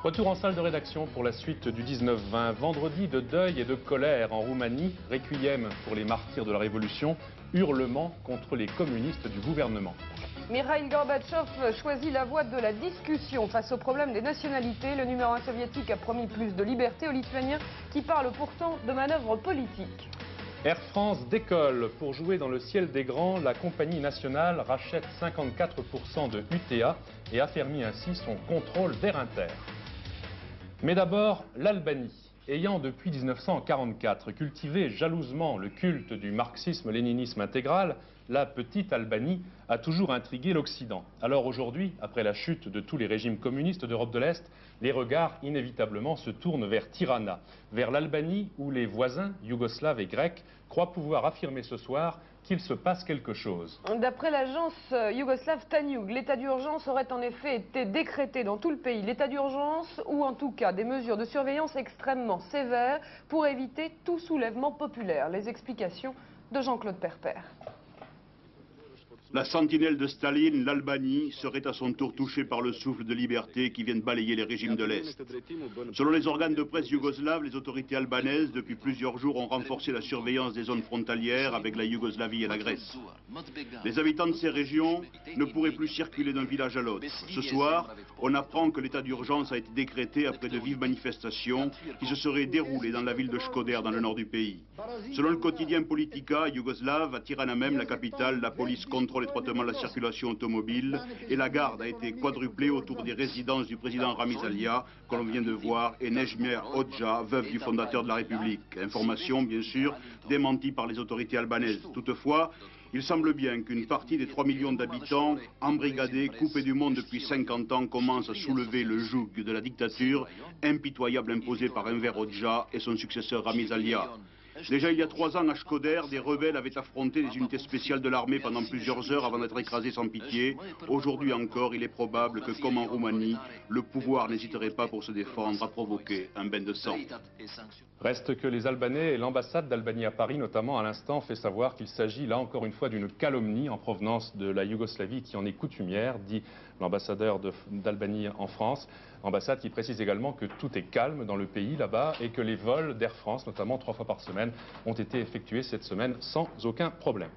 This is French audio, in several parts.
Retour en salle de rédaction pour la suite du 19-20. Vendredi de deuil et de colère en Roumanie, requiem pour les martyrs de la Révolution, hurlements contre les communistes du gouvernement. Mikhail Gorbatchev choisit la voie de la discussion face au problème des nationalités. Le numéro 1 soviétique a promis plus de liberté aux Lituaniens qui parlent pourtant de manœuvres politiques. Air France décolle. Pour jouer dans le ciel des grands, la compagnie nationale rachète 54% de UTA et affermit ainsi son contrôle d'Air Inter. Mais d'abord, l'Albanie. Ayant depuis 1944 cultivé jalousement le culte du marxisme-léninisme intégral, la petite Albanie a toujours intrigué l'Occident. Alors aujourd'hui, après la chute de tous les régimes communistes d'Europe de l'Est, les regards inévitablement se tournent vers Tirana, vers l'Albanie où les voisins, yougoslaves et grecs, croient pouvoir affirmer ce soir qu'il se passe quelque chose. D'après l'agence yougoslave Tanjug, l'état d'urgence aurait en effet été décrété dans tout le pays. L'état d'urgence ou en tout cas des mesures de surveillance extrêmement sévères pour éviter tout soulèvement populaire. Les explications de Jean-Claude Perper. La sentinelle de Staline, l'Albanie, serait à son tour touchée par le souffle de liberté qui vient de balayer les régimes de l'Est. Selon les organes de presse yougoslaves, les autorités albanaises, depuis plusieurs jours, ont renforcé la surveillance des zones frontalières avec la Yougoslavie et la Grèce. Les habitants de ces régions ne pourraient plus circuler d'un village à l'autre. Ce soir, on apprend que l'état d'urgence a été décrété après de vives manifestations qui se seraient déroulées dans la ville de Shkodër, dans le nord du pays. Selon le quotidien Politika yougoslave, à Tirana même, la capitale, la police contrôle étroitement la circulation automobile et la garde a été quadruplée autour des résidences du président Ramiz Alia, que l'on vient de voir, et Nejmer Hoxha, veuve du fondateur de la République. Information, bien sûr, démentie par les autorités albanaises. Toutefois, il semble bien qu'une partie des 3 millions d'habitants, embrigadés, coupés du monde depuis 50 ans, commence à soulever le joug de la dictature impitoyable imposée par Enver Hoxha et son successeur Ramiz Alia. Déjà il y a 3 ans à Shkodër, des rebelles avaient affronté des unités spéciales de l'armée pendant plusieurs heures avant d'être écrasés sans pitié. Aujourd'hui encore, il est probable que, comme en Roumanie, le pouvoir n'hésiterait pas pour se défendre à provoquer un bain de sang. Reste que les Albanais et l'ambassade d'Albanie à Paris, notamment à l'instant, fait savoir qu'il s'agit là encore une fois d'une calomnie en provenance de la Yougoslavie qui en est coutumière, dit l'ambassadeur d'Albanie en France. Ambassade qui précise également que tout est calme dans le pays là-bas et que les vols d'Air France, notamment 3 fois par semaine, ont été effectués cette semaine sans aucun problème.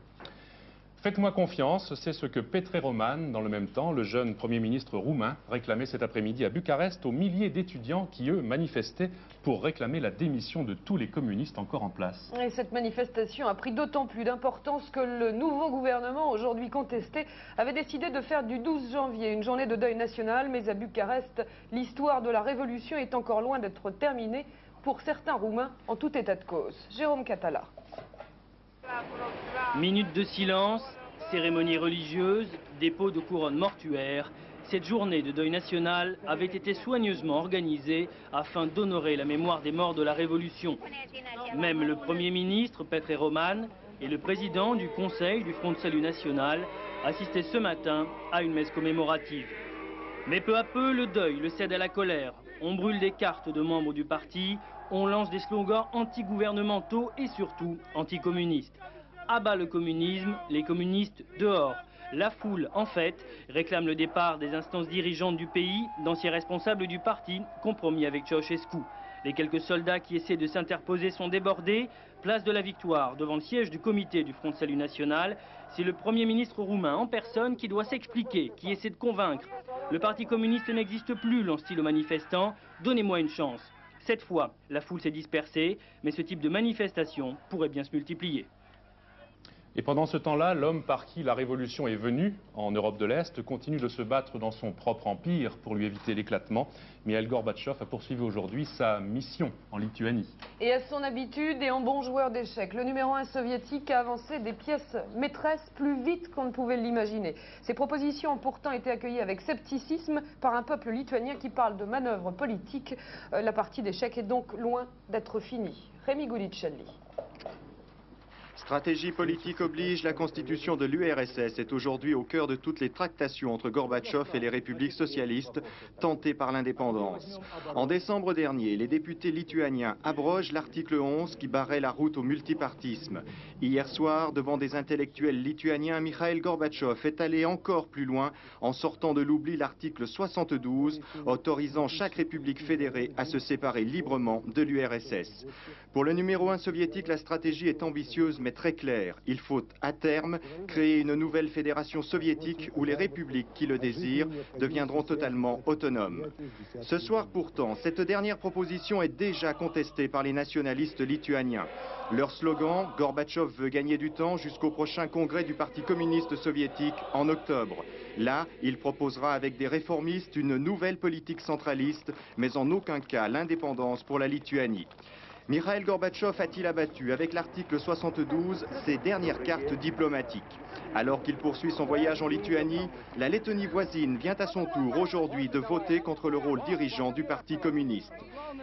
Faites-moi confiance, c'est ce que Petre Roman, dans le même temps, le jeune Premier ministre roumain, réclamait cet après-midi à Bucarest aux milliers d'étudiants qui, eux, manifestaient pour réclamer la démission de tous les communistes encore en place. Et cette manifestation a pris d'autant plus d'importance que le nouveau gouvernement, aujourd'hui contesté, avait décidé de faire du 12 janvier une journée de deuil national. Mais à Bucarest, l'histoire de la révolution est encore loin d'être terminée pour certains Roumains en tout état de cause. Jérôme Catala. Minutes de silence, cérémonies religieuses, dépôt de couronnes mortuaires. Cette journée de deuil national avait été soigneusement organisée afin d'honorer la mémoire des morts de la Révolution. Même le Premier ministre, Petre Roman, et le président du Conseil du Front de Salut National assistaient ce matin à une messe commémorative. Mais peu à peu, le deuil le cède à la colère. On brûle des cartes de membres du parti, on lance des slogans anti-gouvernementaux et surtout anti-communistes. À bas le communisme, les communistes dehors. La foule, en fait, réclame le départ des instances dirigeantes du pays, d'anciens responsables du parti, compromis avec Ceausescu. Les quelques soldats qui essaient de s'interposer sont débordés. Place de la Victoire, devant le siège du comité du Front de Salut National. C'est le Premier ministre roumain en personne qui doit s'expliquer, qui essaie de convaincre. Le parti communiste n'existe plus, lance-t-il aux manifestants. Donnez-moi une chance. Cette fois, la foule s'est dispersée, mais ce type de manifestation pourrait bien se multiplier. Et pendant ce temps-là, l'homme par qui la révolution est venue, en Europe de l'Est, continue de se battre dans son propre empire pour lui éviter l'éclatement. Mikhail Gorbatchev a poursuivi aujourd'hui sa mission en Lituanie. Et à son habitude et en bon joueur d'échecs, le numéro 1 soviétique a avancé des pièces maîtresses plus vite qu'on ne pouvait l'imaginer. Ces propositions ont pourtant été accueillies avec scepticisme par un peuple lituanien qui parle de manœuvre politique. La partie d'échecs est donc loin d'être finie. Rémi Goulicelli. Stratégie politique oblige, la constitution de l'URSS est aujourd'hui au cœur de toutes les tractations entre Gorbatchev et les républiques socialistes tentées par l'indépendance. En décembre dernier, les députés lituaniens abrogent l'article 11 qui barrait la route au multipartisme. Hier soir, devant des intellectuels lituaniens, Mikhail Gorbatchev est allé encore plus loin en sortant de l'oubli l'article 72 autorisant chaque république fédérée à se séparer librement de l'URSS. Pour le numéro 1 soviétique, la stratégie est ambitieuse mais très claire. Il faut à terme créer une nouvelle fédération soviétique où les républiques qui le désirent deviendront totalement autonomes. Ce soir pourtant, cette dernière proposition est déjà contestée par les nationalistes lituaniens. Leur slogan, Gorbatchev veut gagner du temps jusqu'au prochain congrès du Parti communiste soviétique en octobre. Là, il proposera avec des réformistes une nouvelle politique centraliste, mais en aucun cas l'indépendance pour la Lituanie. Mikhail Gorbatchev a-t-il abattu avec l'article 72 ses dernières cartes diplomatiques? Alors qu'il poursuit son voyage en Lituanie, la Lettonie voisine vient à son tour aujourd'hui de voter contre le rôle dirigeant du Parti communiste.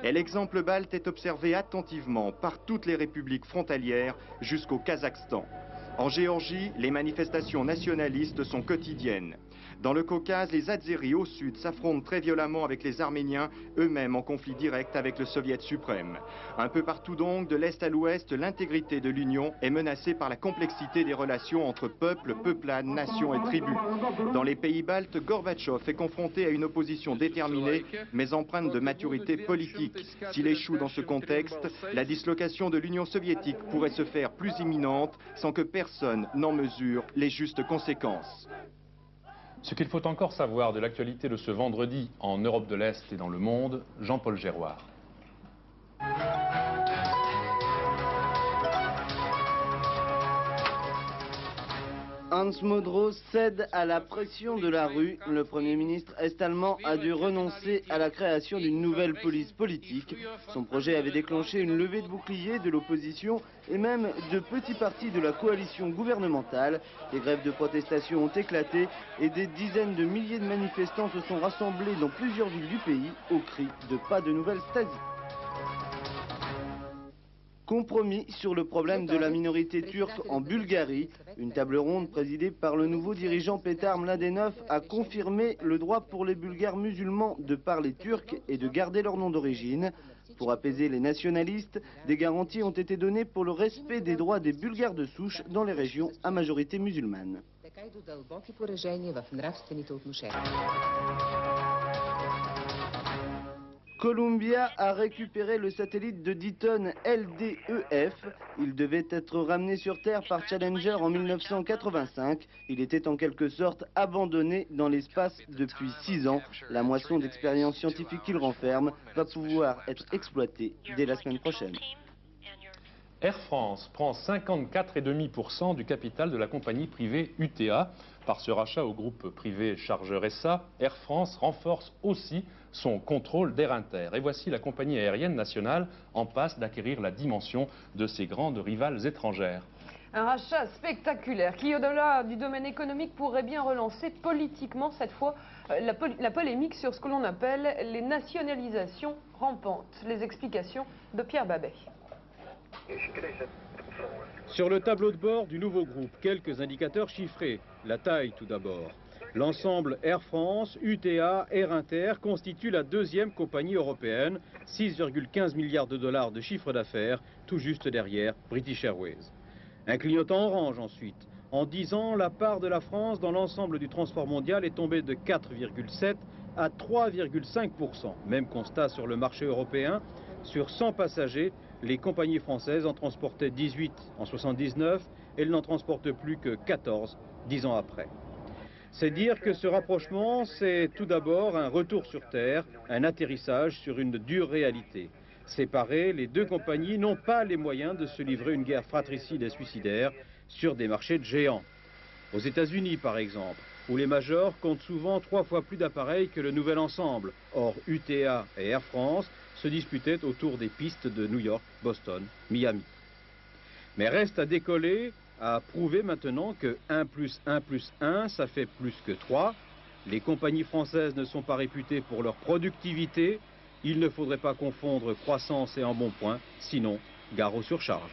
Et l'exemple balte est observé attentivement par toutes les républiques frontalières jusqu'au Kazakhstan. En Géorgie, les manifestations nationalistes sont quotidiennes. Dans le Caucase, les Azéris au sud s'affrontent très violemment avec les Arméniens, eux-mêmes en conflit direct avec le Soviet suprême. Un peu partout donc, de l'Est à l'Ouest, l'intégrité de l'Union est menacée par la complexité des relations entre peuples, peuplades, nations et tribus. Dans les pays baltes, Gorbatchev est confronté à une opposition déterminée, mais empreinte de maturité politique. S'il échoue dans ce contexte, la dislocation de l'Union soviétique pourrait se faire plus imminente sans que personne n'en mesure les justes conséquences. Ce qu'il faut encore savoir de l'actualité de ce vendredi en Europe de l'Est et dans le monde, Jean-Paul Géroard. Hans Modrow cède à la pression de la rue. Le Premier ministre est-allemand a dû renoncer à la création d'une nouvelle police politique. Son projet avait déclenché une levée de boucliers de l'opposition et même de petits partis de la coalition gouvernementale. Des grèves de protestation ont éclaté et des dizaines de milliers de manifestants se sont rassemblés dans plusieurs villes du pays au cri de pas de nouvelle Stasi. Compromis sur le problème de la minorité turque en Bulgarie. Une table ronde présidée par le nouveau dirigeant Petar Mladenov a confirmé le droit pour les Bulgares musulmans de parler turc et de garder leur nom d'origine. Pour apaiser les nationalistes, des garanties ont été données pour le respect des droits des Bulgares de souche dans les régions à majorité musulmane. Columbia a récupéré le satellite de 10 tonnes LDEF. Il devait être ramené sur Terre par Challenger en 1985. Il était en quelque sorte abandonné dans l'espace depuis 6 ans. La moisson d'expériences scientifiques qu'il renferme va pouvoir être exploitée dès la semaine prochaine. Air France prend 54,5% du capital de la compagnie privée UTA. Par ce rachat au groupe privé Chargeur SA, Air France renforce aussi son contrôle d'Air Inter. Et voici la compagnie aérienne nationale en passe d'acquérir la dimension de ses grandes rivales étrangères. Un rachat spectaculaire qui, au-delà du domaine économique, pourrait bien relancer politiquement, cette fois, la polémique sur ce que l'on appelle les nationalisations rampantes. Les explications de Pierre Babet. Sur le tableau de bord du nouveau groupe, quelques indicateurs chiffrés. La taille tout d'abord. L'ensemble Air France, UTA, Air Inter constitue la deuxième compagnie européenne, 6,15 milliards de dollars de chiffre d'affaires, tout juste derrière British Airways. Un clignotant orange ensuite. En 10 ans, la part de la France dans l'ensemble du transport mondial est tombée de 4,7 à 3,5%. Même constat sur le marché européen. Sur 100 passagers, les compagnies françaises en transportaient 18 en 79 et elles n'en transportent plus que 14 10 ans après. C'est dire que ce rapprochement, c'est tout d'abord un retour sur Terre, un atterrissage sur une dure réalité. Séparées, les deux compagnies n'ont pas les moyens de se livrer une guerre fratricide et suicidaire sur des marchés de géants. Aux États-Unis, par exemple, où les majors comptent souvent 3 fois plus d'appareils que le nouvel ensemble. Or, UTA et Air France se disputaient autour des pistes de New York, Boston, Miami. Mais reste à décoller, à prouver maintenant que 1 plus 1 plus 1, ça fait plus que 3. Les compagnies françaises ne sont pas réputées pour leur productivité. Il ne faudrait pas confondre croissance et embonpoint, sinon gare aux surcharges.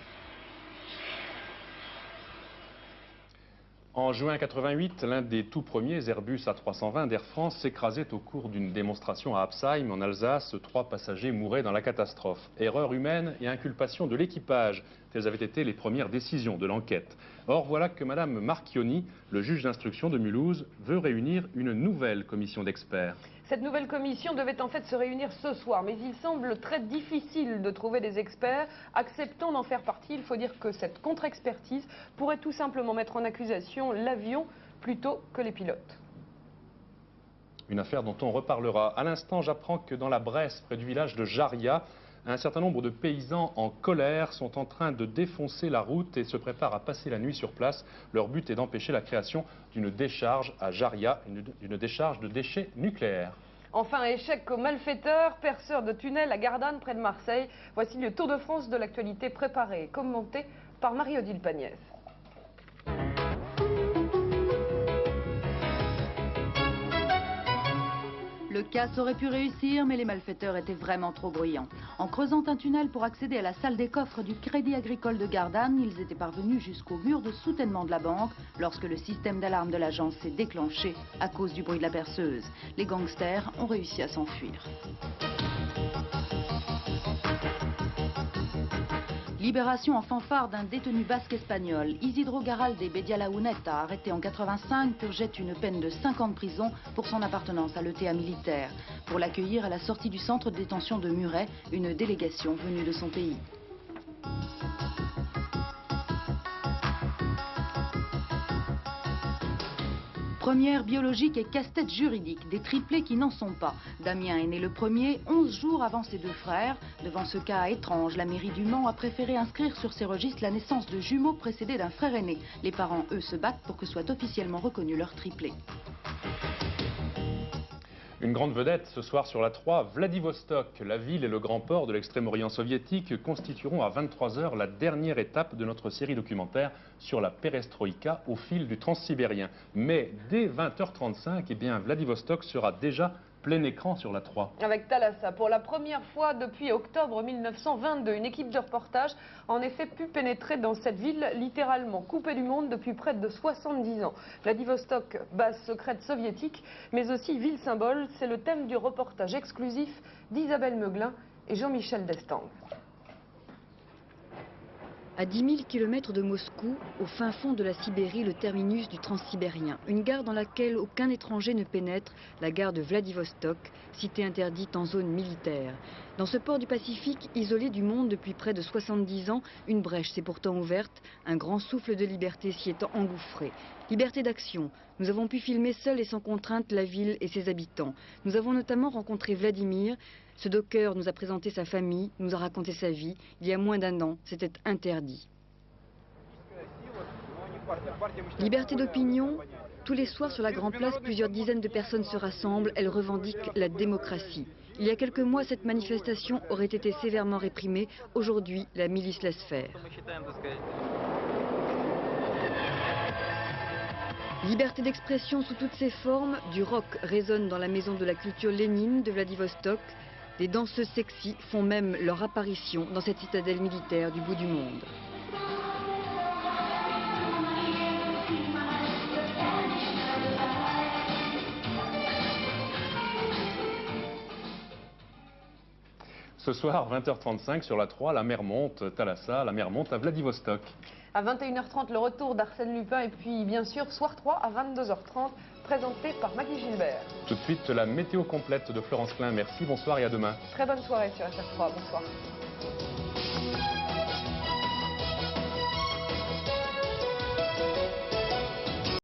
En juin 88, l'un des tout premiers Airbus A320 d'Air France s'écrasait au cours d'une démonstration à Absheim, en Alsace. 3 passagers mouraient dans la catastrophe. Erreur humaine et inculpation de l'équipage, telles avaient été les premières décisions de l'enquête. Or, voilà que Mme Marchioni, le juge d'instruction de Mulhouse, veut réunir une nouvelle commission d'experts. Cette nouvelle commission devait en fait se réunir ce soir, mais il semble très difficile de trouver des experts acceptant d'en faire partie. Il faut dire que cette contre-expertise pourrait tout simplement mettre en accusation l'avion plutôt que les pilotes. Une affaire dont on reparlera. À l'instant, j'apprends que dans la Bresse, près du village de Jaria, un certain nombre de paysans en colère sont en train de défoncer la route et se préparent à passer la nuit sur place. Leur but est d'empêcher la création d'une décharge à Jaria, une décharge de déchets nucléaires. Enfin, échec aux malfaiteurs, perceurs de tunnels à Gardanne, près de Marseille. Voici le Tour de France de l'actualité préparé et commenté par Marie-Odile Pagnès. Le casse aurait pu réussir, mais les malfaiteurs étaient vraiment trop bruyants. En creusant un tunnel pour accéder à la salle des coffres du Crédit Agricole de Gardanne, ils étaient parvenus jusqu'au mur de soutènement de la banque lorsque le système d'alarme de l'agence s'est déclenché à cause du bruit de la perceuse. Les gangsters ont réussi à s'enfuir. Libération en fanfare d'un détenu basque espagnol. Isidro Garalde Bedialauneta, arrêté en 85, purgeait une peine de 5 ans de prison pour son appartenance à l'ETA militaire. Pour l'accueillir à la sortie du centre de détention de Muret, une délégation venue de son pays. Première biologique et casse-tête juridique, des triplés qui n'en sont pas. Damien est né le premier, 11 jours avant ses 2 frères. Devant ce cas étrange, la mairie du Mans a préféré inscrire sur ses registres la naissance de jumeaux précédés d'un frère aîné. Les parents, eux, se battent pour que soit officiellement reconnu leur triplé. Une grande vedette ce soir sur la 3, Vladivostok. La ville et le grand port de l'extrême-orient soviétique constitueront à 23 h la dernière étape de notre série documentaire sur la perestroïka au fil du transsibérien. Mais dès 20 h 35, eh bien, Vladivostok sera déjà plein écran sur la 3. Avec Thalassa, pour la première fois depuis octobre 1922, une équipe de reportage a en effet pu pénétrer dans cette ville littéralement coupée du monde depuis près de 70 ans. Vladivostok, base secrète soviétique, mais aussi ville symbole, c'est le thème du reportage exclusif d'Isabelle Meuglin et Jean-Michel Destangue. À 10 000 km de Moscou, au fin fond de la Sibérie, le terminus du transsibérien. Une gare dans laquelle aucun étranger ne pénètre, la gare de Vladivostok, cité interdite en zone militaire. Dans ce port du Pacifique, isolé du monde depuis près de 70 ans, une brèche s'est pourtant ouverte. Un grand souffle de liberté s'y est engouffré. Liberté d'action. Nous avons pu filmer seuls et sans contrainte la ville et ses habitants. Nous avons notamment rencontré Vladimir. Ce docker nous a présenté sa famille, nous a raconté sa vie. Il y a moins d'1 an, c'était interdit. Liberté d'opinion. Tous les soirs sur la Grande Place, plusieurs dizaines de personnes se rassemblent. Elles revendiquent la démocratie. Il y a quelques mois, cette manifestation aurait été sévèrement réprimée. Aujourd'hui, la milice laisse faire. Liberté d'expression sous toutes ses formes. Du rock résonne dans la maison de la culture Lénine de Vladivostok. Des danseuses sexy font même leur apparition dans cette citadelle militaire du bout du monde. Ce soir, 20 h 35 sur la 3, la mer monte, Thalassa, la mer monte à Vladivostok. À 21 h 30, le retour d'Arsène Lupin et puis bien sûr Soir 3 à 22 h 30, présenté par Maggie Gilbert. Tout de suite, la météo complète de Florence Klein. Merci, bonsoir et à demain. Très bonne soirée sur FR3, bonsoir.